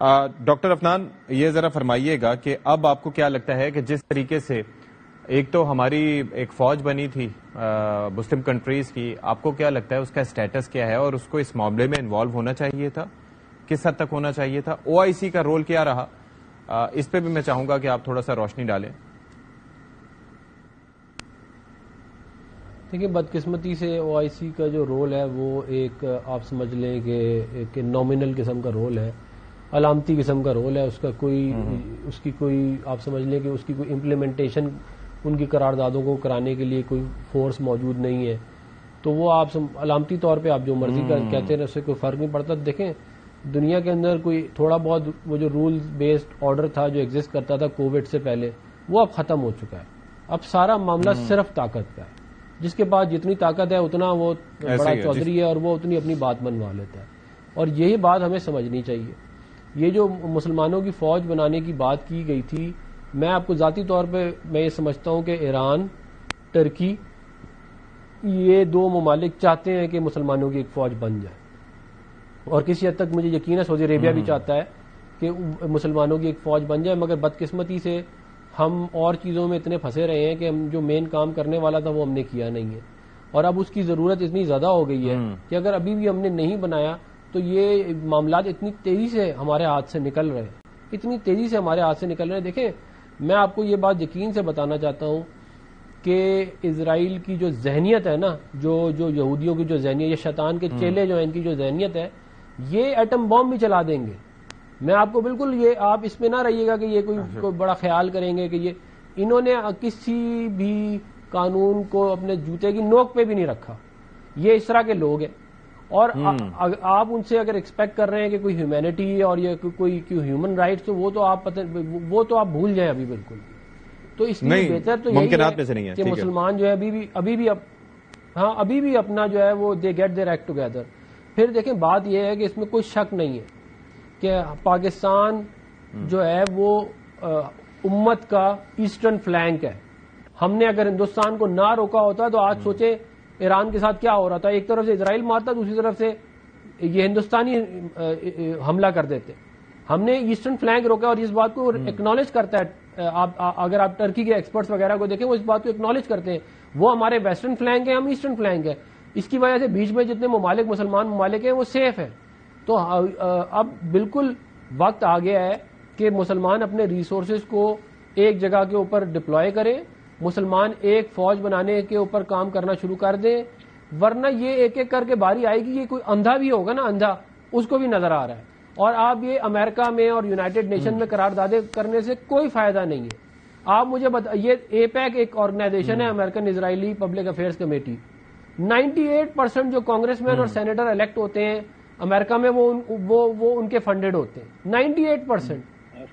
Doctor Afnan, یہ ذرا فرمائیے گا کہ اب آپ کو کیا لگتا ہے کہ جس طریقے سے ایک تو ہماری ایک فوج بنی تھی مسلم کنٹریز کی، آپ کو کیا لگتا ہے اس کا اسٹیٹس کیا ہے اور اس کو اس معاملے میں انوالو ہونا چاہیے تھا؟ کس حد تک ہونا چاہیے تھا؟ او آئی سی کا رول کیا رہا؟ اس پہ بھی میں چاہوں گا کہ آپ تھوڑا سا روشنی ڈالیں. دیکھیں، بدقسمتی سے او آئی سی کا جو رول ہے وہ ایک آپ سمجھ لیں کہ ایک نامنل قسم کا رول ہے، علامتی قسم کا رول ہے. اس کی کوئی آپ سمجھ لیں کہ اس کی کوئی امپلیمنٹیشن ان کی قراردادوں کو کرانے کے لیے کوئی فورس موجود نہیں ہے. تو وہ آپ علامتی طور پہ آپ جو مرضی کہتے ہیں اس سے کوئی فرق نہیں پڑتا. دیکھیں، دنیا کے اندر کوئی تھوڑا بہت وہ جو رول بیسڈ آرڈر تھا جو ایگزسٹ کرتا تھا کووڈ سے پہلے، وہ اب ختم ہو چکا ہے. اب سارا معاملہ صرف طاقت کا ہے. جس کے پاس جتنی طاقت ہے اتنا وہ بڑا چودھری ہے اور وہ اتنی اپنی بات منوا لیتا ہے. اور یہی بات ہمیں سمجھنی چاہیے. یہ جو مسلمانوں کی فوج بنانے کی بات کی گئی تھی، میں آپ کو ذاتی طور پہ میں یہ سمجھتا ہوں کہ ایران، ترکی، یہ دو ممالک چاہتے ہیں کہ مسلمانوں کی ایک فوج بن جائے. اور کسی حد تک مجھے یقین ہے سعودی عربیہ بھی چاہتا ہے کہ مسلمانوں کی ایک فوج بن جائے. مگر بدقسمتی سے ہم اور چیزوں میں اتنے پھنسے رہے ہیں کہ ہم جو مین کام کرنے والا تھا وہ ہم نے کیا نہیں ہے. اور اب اس کی ضرورت اتنی زیادہ ہو گئی ہے کہ اگر ابھی بھی ہم نے نہیں بنایا تو یہ معاملات اتنی تیزی سے ہمارے ہاتھ سے نکل رہے ہیں، اتنی تیزی سے ہمارے ہاتھ سے نکل رہے ہیں. دیکھیں، میں آپ کو یہ بات یقین سے بتانا چاہتا ہوں کہ اسرائیل کی جو ذہنیت ہے نا، جو یہودیوں کی جو ذہنیت، یہ شیطان کے چیلے جو ہیں، ان کی جو ذہنیت ہے، یہ ایٹم بم بھی چلا دیں گے. میں آپ کو بالکل یہ آپ اس میں نہ رہیے گا کہ یہ کوئی بڑا خیال کریں گے کہ انہوں نے کسی بھی قانون کو اپنے جوتے کی نوک پہ بھی نہیں رکھا. یہ اس طرح کے لوگ ہیں. اور آپ ان سے اگر ایکسپیکٹ کر رہے ہیں کہ کوئی ہیومینٹی اور یہ کوئی ہیومن رائٹس، تو وہ تو آپ بھول جائیں ابھی بالکل. تو اس لیے بہتر تو یہی ہے کہ مسلمان جو ہے ابھی بھی اپنا جو ہے وہ they get their act together. پھر دیکھیں، بات یہ ہے کہ اس میں کوئی شک نہیں ہے کہ پاکستان جو ہے وہ امت کا ایسٹرن فلینک ہے. ہم نے اگر ہندوستان کو نہ روکا ہوتا تو آج سوچیں ایران کے ساتھ کیا ہو رہا تھا. ایک طرف سے اسرائیل مارتا، دوسری طرف سے یہ ہندوستانی حملہ کر دیتے. ہم نے ایسٹرن فلینک روکا اور اس بات کو ایکنالج کرتا ہے. اگر آپ ٹرکی کے ایکسپرٹس وغیرہ کو دیکھیں، وہ اس بات کو ایکنالج کرتے ہیں. وہ ہمارے ویسٹرن فلینک ہیں، ہم ایسٹرن فلینک ہیں. اس کی وجہ سے بیچ میں جتنے مسلمان ممالک ہیں وہ سیف ہیں. تو اب بالکل وقت آ گیا ہے کہ مسلمان اپنے ریسورسز کو ایک جگہ کے اوپر ڈپلوائے کریں. مسلمان ایک فوج بنانے کے اوپر کام کرنا شروع کر دیں، ورنہ یہ ایک ایک کر کے باری آئے گی. یہ کوئی اندھا بھی ہوگا نا، اندھا اس کو بھی نظر آ رہا ہے. اور آپ یہ امریکہ میں اور یونائٹڈ نیشن میں قراردادیں کرنے سے کوئی فائدہ نہیں ہے. آپ مجھے یہ اے پیک ایک آرگنائزیشن ہے، امریکن اسرائیلی پبلک افیئرز کمیٹی. 98% جو کانگریس مین اور سینیٹر الیکٹ ہوتے ہیں امریکہ میں وہ ان کے فنڈڈ ہوتے ہیں. 98%.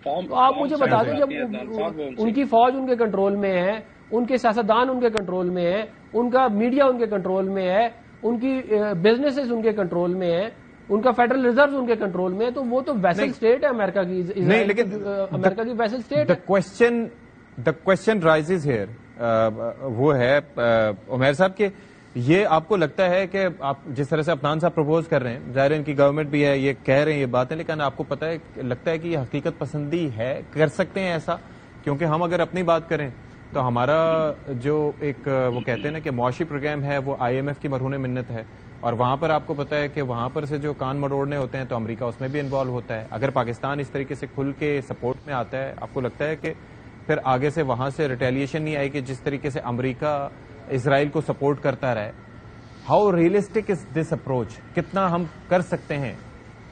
تو آپ مجھے بتا دیں، جب ان کی فوج ان کے کنٹرول میں ہے، ان کے سیاستدان ان کے کنٹرول میں ہے، ان کا میڈیا ان کے کنٹرول میں ہے، ان کی بزنسز ان کے کنٹرول میں ہے، ان کا فیڈرل ریزرو ان کے کنٹرول میں ہے، تو وہ تو ویسل اسٹیٹ ہے امریکہ کی. نہیں، لیکن امریکہ کی vassal state. The question raises here وہ ہے عمیر صاحب کہ یہ آپ کو لگتا ہے کہ آپ جس طرح سے عفنان صاحب پروپوز کر رہے ہیں، ظاہر ان کی گورنمنٹ بھی ہے، یہ کہہ رہے ہیں یہ باتیں، لیکن آپ کو پتہ ہے لگتا ہے کہ یہ حقیقت پسندی ہے، کر سکتے ہیں ایسا؟ کیونکہ ہم اگر اپنی بات کریں تو ہمارا جو ایک وہ کہتے ہیں نا کہ معاشی پروگرام ہے وہ IMF کی مرہون منت ہے. اور وہاں پر آپ کو پتا ہے کہ وہاں پر سے جو کان مروڑنے ہوتے ہیں تو امریکہ اس میں بھی انوالو ہوتا ہے. اگر پاکستان اس طریقے سے کھل کے سپورٹ میں آتا ہے، آپ کو لگتا ہے کہ پھر آگے سے وہاں سے ریٹیلیشن نہیں آئے کہ جس طریقے سے امریکہ اسرائیل کو سپورٹ کرتا رہا ہے؟ How realistic is this approach? کتنا ہم کر سکتے ہیں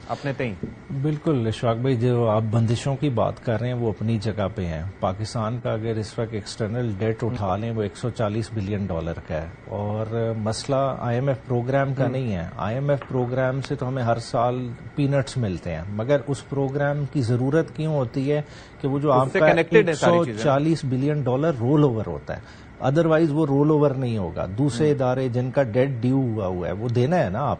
اپنے تئیں؟ بالکل اشفاق بھائی، جو آپ بندشوں کی بات کر رہے ہیں وہ اپنی جگہ پہ ہیں. پاکستان کا اگر اس وقت ایکسٹرنل ڈیٹ اٹھا لیں وہ $140 بلین کا ہے. اور مسئلہ IMF پروگرام کا نہیں ہے. IMF پروگرام سے تو ہمیں ہر سال پینٹس ملتے ہیں، مگر اس پروگرام کی ضرورت کیوں ہوتی ہے کہ وہ جو آپ کا $140 بلین رول اوور ہوتا ہے. ادروائز وہ رول اوور نہیں ہوگا. دوسرے ادارے جن کا ڈیٹ ڈیو ہوا ہے وہ دینا ہے نا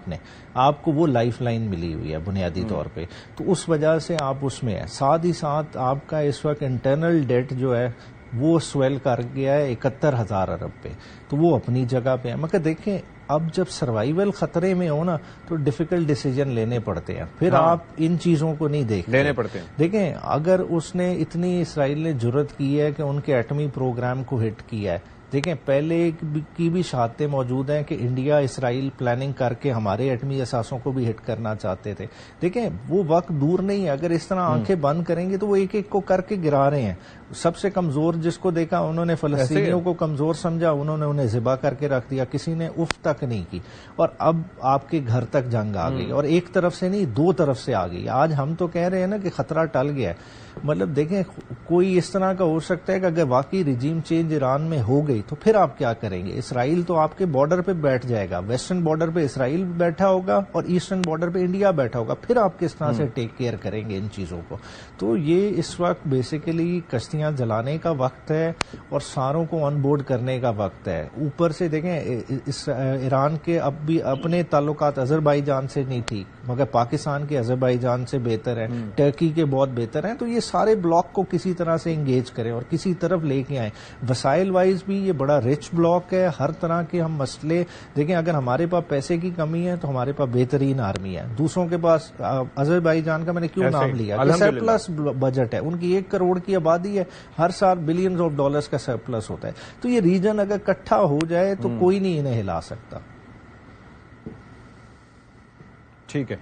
آپ کو وہ لائف لائن ملی ہوئی ہے بنیادی طور پہ، تو اس وجہ سے آپ اس میں ہیں. ساتھ ہی ساتھ آپ کا اس وقت انٹرنل ڈیٹ جو ہے وہ سویل کر گیا ہے 71,000 ارب پہ، تو وہ اپنی جگہ پہ ہے. مگر دیکھیں اب جب سروائیول خطرے میں ہو نا تو ڈیفیکلٹ ڈیسیجن لینے پڑتے ہیں، پھر آپ ان چیزوں کو نہیں لینے پڑتے ہیں. دیکھیں اگر اس نے اتنی اسرائیل نے جرت کی ہے کہ ان کے ایٹمی پروگرام کو ہٹ کیا ہے، دیکھیں پہلے کی بھی شہادتیں موجود ہیں کہ انڈیا اسرائیل پلاننگ کر کے ہمارے ایٹمی اثاثوں کو بھی ہٹ کرنا چاہتے تھے. دیکھیں وہ وقت دور نہیں ہے، اگر اس طرح آنکھیں بند کریں گے تو وہ ایک ایک کو کر کے گرا رہے ہیں. سب سے کمزور جس کو دیکھا انہوں نے فلسطینیوں کو کمزور سمجھا، انہوں نے انہیں ذبح کر کے رکھ دیا، کسی نے اف تک نہیں کی، اور اب آپ کے گھر تک جنگ آ گئی، اور ایک طرف سے نہیں دو طرف سے آ گئی. آج ہم تو کہہ رہے ہیں نا کہ خطرہ ٹل گیا ہے، مطلب دیکھیں کوئی اس طرح کا ہو سکتا ہے کہ اگر واقعی ریجیم چینج ایران میں ہو گئی تو پھر آپ کیا کریں گے؟ اسرائیل تو آپ کے بارڈر پہ بیٹھ جائے گا، ویسٹرن بارڈر پہ اسرائیل بیٹھا ہوگا اور ایسٹرن بارڈر پہ انڈیا بیٹھا ہوگا، پھر آپ کس طرح سے ٹیک کیئر کریں گے ان چیزوں کو؟ تو یہ اس وقت بیسیکلی کشتیاں جلانے کا وقت ہے اور ساروں کو آن بورڈ کرنے کا وقت ہے. اوپر سے دیکھیں ایران کے اب بھی اپنے تعلقات آذربائیجان سے نہیں ٹھیک، مگر پاکستان کے آذربائیجان سے بہتر ہیں، ٹرکی کے بہت بہتر ہیں. تو یہ سارے بلاک کو کسی طرح سے انگیج کریں اور کسی طرف لے کے آئیں. وسائل وائز بھی یہ بڑا رچ بلاک ہے، ہر طرح کے ہم مسئلے دیکھیں. اگر ہمارے پاس پیسے کی کمی ہے تو ہمارے پاس بہترین آرمی ہے، دوسروں کے پاس آذربائیجان کا میں نے کیوں نام لیا کہ سرپلس بجٹ ہے، ان کی 1 کروڑ کی آبادی ہے، ہر سال بلینز آف ڈالرز کا سرپلس ہوتا ہے. تو یہ ریجن اگر اکٹھا ہو جائے تو کوئی نہیں انہیں ہلا سکتا. ٹھیک ہے.